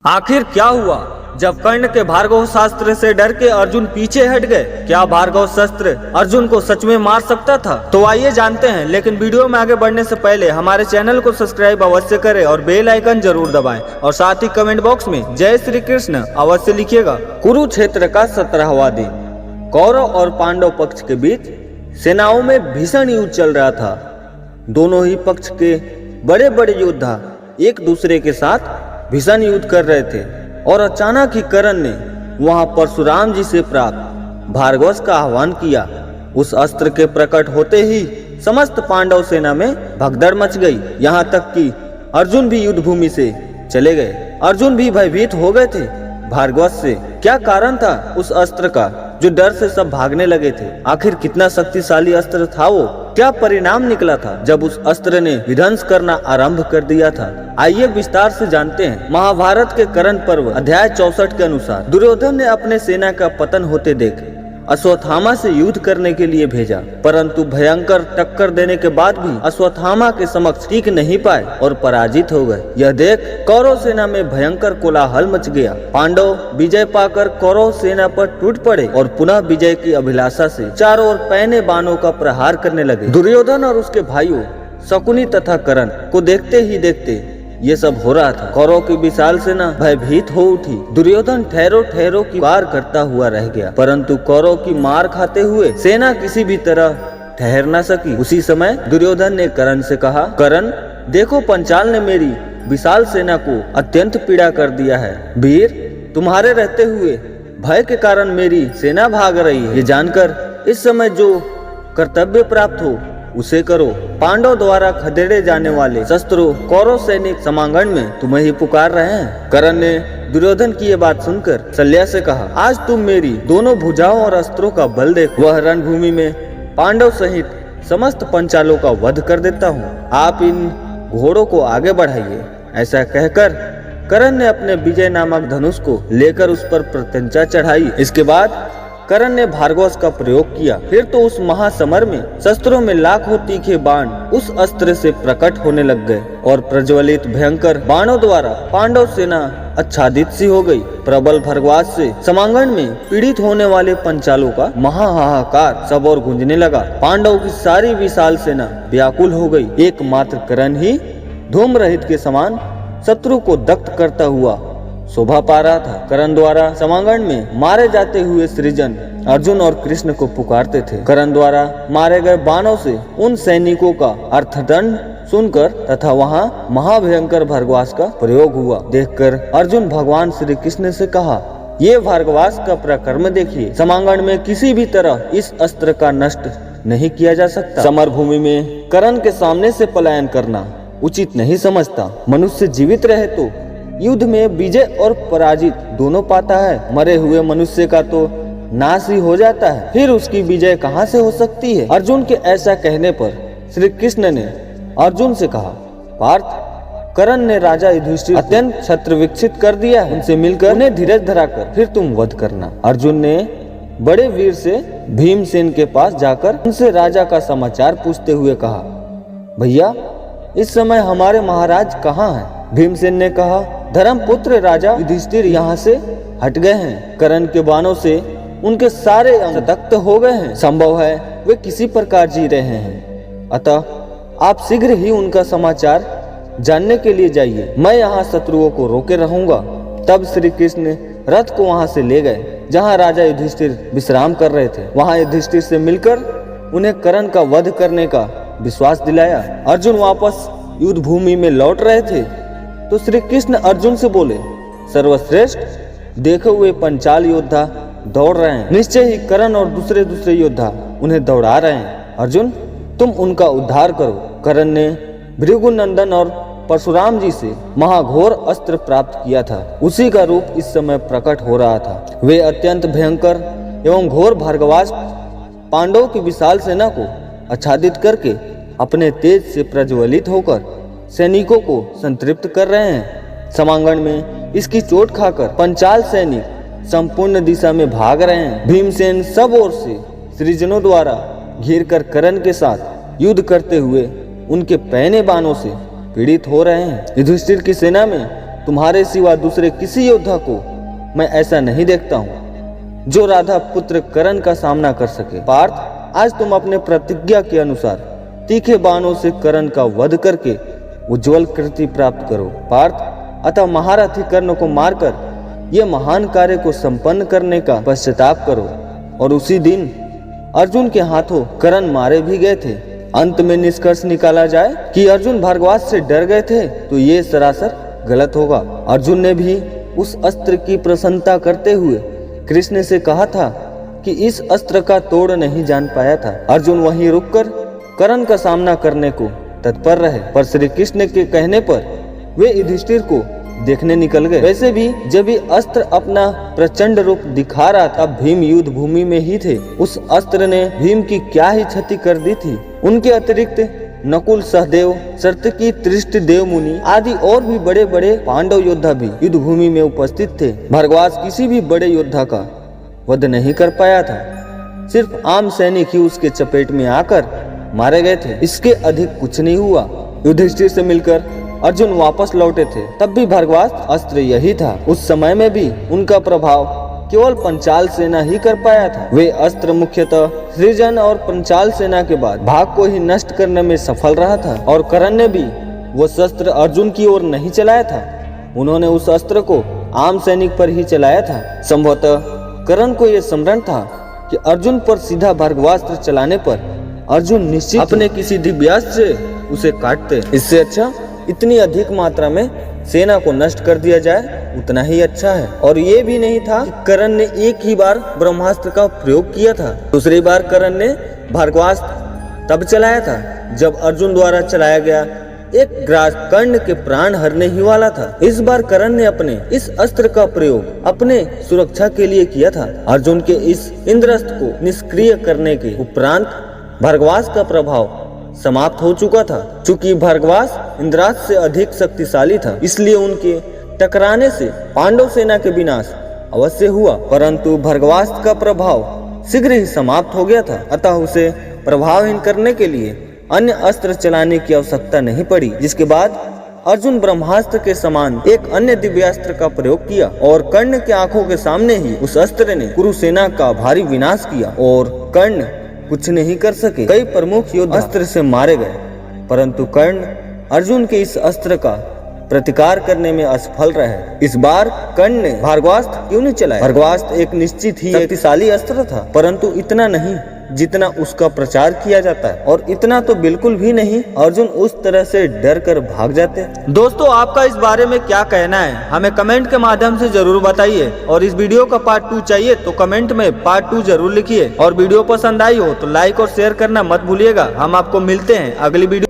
आखिर क्या हुआ जब कर्ण के भार्गव शास्त्र से डर के अर्जुन पीछे हट गए? क्या भार्गव शस्त्र अर्जुन को सच में मार सकता था? तो आइए जानते हैं, लेकिन वीडियो में आगे बढ़ने से पहले हमारे चैनल को सब्सक्राइब अवश्य करें और बेल आइकन जरूर दबाएं और साथ ही कमेंट बॉक्स में जय श्री कृष्ण अवश्य लिखिएगा। कुरुक्षेत्र का 17वां दिन, कौरव और पांडव पक्ष के बीच सेनाओं में भीषण युद्ध चल रहा था। दोनों ही पक्ष के बड़े बड़े योद्धा एक दूसरे के साथ भीषण युद्ध कर रहे थे और अचानक ही कर्ण ने वहां परशुराम जी से प्राप्त भार्गव का आह्वान किया। उस अस्त्र के प्रकट होते ही समस्त पांडव सेना में भगदड़ मच गई। यहाँ तक कि अर्जुन भी युद्ध भूमि से चले गए। अर्जुन भी भयभीत हो गए थे भार्गव से। क्या कारण था उस अस्त्र का जो डर से सब भागने लगे थे? आखिर कितना शक्तिशाली अस्त्र था वो? क्या परिणाम निकला था जब उस अस्त्र ने विध्वंस करना आरंभ कर दिया था? आइए विस्तार से जानते हैं। महाभारत के कर्ण पर्व अध्याय 64 के अनुसार दुर्योधन ने अपने सेना का पतन होते देख अश्वत्थामा से युद्ध करने के लिए भेजा, परंतु भयंकर टक्कर देने के बाद भी अश्वत्थामा के समक्ष टिक नहीं पाए और पराजित हो गए। यह देख कौरव सेना में भयंकर कोलाहल मच गया। पांडव विजय पाकर कौरव सेना पर टूट पड़े और पुनः विजय की अभिलाषा से चारों ओर पैने बाणों का प्रहार करने लगे। दुर्योधन और उसके भाइयों शकुनी तथा कर्ण को देखते ही देखते ये सब हो रहा था। कौरव की विशाल सेना भयभीत हो उठी। दुर्योधन ठहरो ठहरो की पुकार करता हुआ रह गया, परंतु कौरव की मार खाते हुए सेना किसी भी तरह ठहर न सकी। उसी समय दुर्योधन ने कर्ण से कहा, कर्ण देखो, पंचाल ने मेरी विशाल सेना को अत्यंत पीड़ा कर दिया है। वीर, तुम्हारे रहते हुए भय के कारण मेरी सेना भाग रही है। ये जानकर इस समय जो कर्तव्य प्राप्त हो उसे करो। पांडव द्वारा खदेड़े जाने वाले शस्त्रों कौरव सैनिक समांगण में तुम्हें ही पुकार रहे हैं। कर्ण ने दुर्योधन की ये बात सुनकर शल्या से कहा, आज तुम मेरी दोनों भुजाओं और अस्त्रों का बल देखो। वह रणभूमि में पांडव सहित समस्त पंचालों का वध कर देता हूँ। आप इन घोड़ों को आगे बढ़ाइए। ऐसा कहकर कर्ण ने अपने विजय नामक धनुष को लेकर उस पर प्रत्यंचा चढ़ाई। इसके बाद कर्ण ने भार्गव का प्रयोग किया। फिर तो उस महासमर में शस्त्रों में लाखों तीखे बाण उस अस्त्र से प्रकट होने लग गए और प्रज्वलित भयंकर बाणों द्वारा पांडव सेना आच्छादित सी हो गई। प्रबल भरगवास से समांगण में पीड़ित होने वाले पंचालों का महाहाहाकार सब और गूंजने लगा। पांडव की सारी विशाल सेना व्याकुल हो गई। एकमात्र कर्ण ही धूम रहित के समान शत्रु को दग्ध करता हुआ शोभा पा रहा था। कर्ण द्वारा समांगण में मारे जाते हुए सृजन अर्जुन और कृष्ण को पुकारते थे। कर्ण द्वारा मारे गए बाणों से उन सैनिकों का अर्थदंड सुनकर तथा वहां महाभयंकर भार्गवास का प्रयोग हुआ। देखकर अर्जुन भगवान श्री कृष्ण से कहा, ये भार्गवास का पराक्रम देखिए। समांगण में किसी भी तरह इस अस्त्र का नष्ट नहीं किया जा सकता। समर भूमि में कर्ण के सामने से पलायन करना उचित नहीं समझता। मनुष्य जीवित रहे तो युद्ध में विजय और पराजित दोनों पाता है। मरे हुए मनुष्य का तो नाश ही हो जाता है, फिर उसकी विजय कहाँ से हो सकती है? अर्जुन के ऐसा कहने पर श्री कृष्ण ने अर्जुन से कहा, पार्थ, कर्ण ने राजा युधिष्ठिर अत्यंत छत्र विकसित कर दिया है। उनसे मिलकर उन्हें धीरज धराकर फिर तुम वध करना। अर्जुन ने बड़े वीर से भीमसेन के पास जाकर उनसे राजा का समाचार पूछते हुए कहा, भैया, इस समय हमारे महाराज कहाँ हैं? भीमसेन ने कहा, धर्मपुत्र राजा युधिष्ठिर यहाँ से हट गए हैं। कर्ण के बाणों से उनके सारे अंग दग्ध हो गए हैं। संभव है वे किसी प्रकार जी रहे हैं। अतः आप शीघ्र ही उनका समाचार जानने के लिए जाइए। मैं यहाँ शत्रुओं को रोके रहूंगा। तब श्री कृष्ण रथ को वहाँ से ले गए जहाँ राजा युधिष्ठिर विश्राम कर रहे थे। वहाँ युधिष्ठिर से मिलकर उन्हें कर्ण का वध करने का विश्वास दिलाया। अर्जुन वापस युद्ध भूमि में लौट रहे थे तो श्री कृष्ण अर्जुन से बोले, सर्वश्रेष्ठ, देखो वे पंचाल योद्धा दौड़ रहे हैं। निश्चय ही कर्ण और दूसरे योद्धा उन्हें दौड़ा रहे हैं। अर्जुन, तुम उनका उद्धार करो। कर्ण ने भृगुनंदन और परशुराम जी से महाघोर अस्त्र प्राप्त किया था। उसी का रूप इस समय प्रकट हो रहा था। वे अत्यंत भयंकर एवं घोर भार्गवास पांडवों की विशाल सेना को आच्छादित करके अपने तेज से प्रज्वलित होकर सैनिकों को संतृप्त कर रहे हैं। समांगण में इसकी चोट खाकर पंचाल सैनिक संपूर्ण दिशा में भाग रहे हैं। भीमसेन सब ओर से सृजनों द्वारा घिर कर कर्ण के साथ युद्ध करते हुए उनके पैने बाणों से पीड़ित हो रहे हैं। युधिष्ठिर की सेना में तुम्हारे सिवा दूसरे किसी योद्धा को मैं ऐसा नहीं देखता हूँ जो राधा पुत्र कर्ण का सामना कर सके। पार्थ, आज तुम अपने प्रतिज्ञा के अनुसार तीखे बाणों से कर्ण का वध करके उज्जवल कृति प्राप्त करो। पार्थ, अतः महारथी कर्ण को मारकर ये महान कार्य को संपन्न करने का पश्चाताप करो। और उसी दिन अर्जुन के हाथों कर्ण मारे भी गए थे। अंत में निष्कर्ष निकाला जाए कि अर्जुन भारगवास से डर गए थे तो ये सरासर गलत होगा। अर्जुन ने भी उस अस्त्र की प्रशंसा करते हुए कृष्ण से कहा था कि इस अस्त्र का तोड़ नहीं जान पाया था। अर्जुन वहीं रुककर कर्ण का सामना करने को तत्पर रहे, पर श्री कृष्ण के कहने पर वे युधिष्ठिर को देखने निकल गए। वैसे भी जब ये अस्त्र अपना प्रचंड रूप दिखा रहा था, भीम युद्ध भूमि में ही थे। उस अस्त्र ने भीम की क्या ही क्षति कर दी थी। उनके अतिरिक्त नकुल, सहदेव, सत्यकी, तृष्ट, देव मुनि आदि और भी बड़े बड़े पांडव योद्धा भी युद्ध भूमि में उपस्थित थे। भारगवास किसी भी बड़े योद्धा का वध नहीं कर पाया था। सिर्फ आम सैनिक ही उसके चपेट में आकर मारे गए थे, इसके अधिक कुछ नहीं हुआ। युधिष्ठिर से मिलकर अर्जुन वापस लौटे थे, तब भी भारगवास अस्त्र यही था। उस समय में भी उनका प्रभाव केवल पंचाल सेना ही कर पाया था। वे अस्त्र मुख्यतः सृजन और पंचाल सेना के बाद भाग को ही नष्ट करने में सफल रहा था। और कर्ण ने भी वो शस्त्र अर्जुन की ओर नहीं चलाया था, उन्होंने उस अस्त्र को आम सैनिक पर ही चलाया था। संभवतः कर्ण को यह स्मरण था कि अर्जुन पर सीधा भार्गवास्त्र चलाने पर अर्जुन निश्चित अपने किसी दिव्यास्त्र से उसे काटते। इससे अच्छा इतनी अधिक मात्रा में सेना को नष्ट कर दिया जाए उतना ही अच्छा है। और ये भी नहीं था कि कर्ण ने एक ही बार ब्रह्मास्त्र का प्रयोग किया था। दूसरी बार कर्ण ने भार्गवास्त्र तब चलाया था जब अर्जुन द्वारा चलाया गया एक ग्रास कर्ण के प्राण हरने ही वाला था। इस बार कर्ण ने अपने इस अस्त्र का प्रयोग अपने सुरक्षा के लिए किया था। अर्जुन के इस इंद्रस्त्र को निष्क्रिय करने के उपरांत भार्गवास का प्रभाव समाप्त हो चुका था। चूंकि भार्गवास इंद्रास्त्र से अधिक शक्तिशाली था, इसलिए उनके टकराने से पांडव सेना के विनाश अवश्य हुआ, परंतु भार्गवास्त्र का प्रभाव शीघ्र ही समाप्त हो गया था। अतः उसे प्रभावहीन करने के लिए अन्य अस्त्र चलाने की आवश्यकता नहीं पड़ी। जिसके बाद अर्जुन ब्रह्मास्त्र के समान एक अन्य दिव्यास्त्र का प्रयोग किया और कर्ण के आंखों के सामने ही उस अस्त्र ने कुरुसेना का भारी विनाश किया और कर्ण कुछ नहीं कर सके। कई प्रमुख योद्धा अस्त्र से मारे गए, परंतु कर्ण अर्जुन के इस अस्त्र का प्रतिकार करने में असफल रहे। इस बार कर्ण ने भार्गवास्त्र क्यों नहीं चलाया? भार्गवास्त्र एक निश्चित ही शक्तिशाली अस्त्र था, परंतु इतना नहीं जितना उसका प्रचार किया जाता है, और इतना तो बिल्कुल भी नहीं अर्जुन उस तरह से डर कर भाग जाते। दोस्तों, आपका इस बारे में क्या कहना है हमें कमेंट के माध्यम से जरूर बताइए। और इस वीडियो का पार्ट 2 चाहिए तो कमेंट में पार्ट 2 जरूर लिखिए। और वीडियो पसंद आई हो तो लाइक और शेयर करना मत भूलिएगा। हम आपको मिलते हैं अगली वीडियो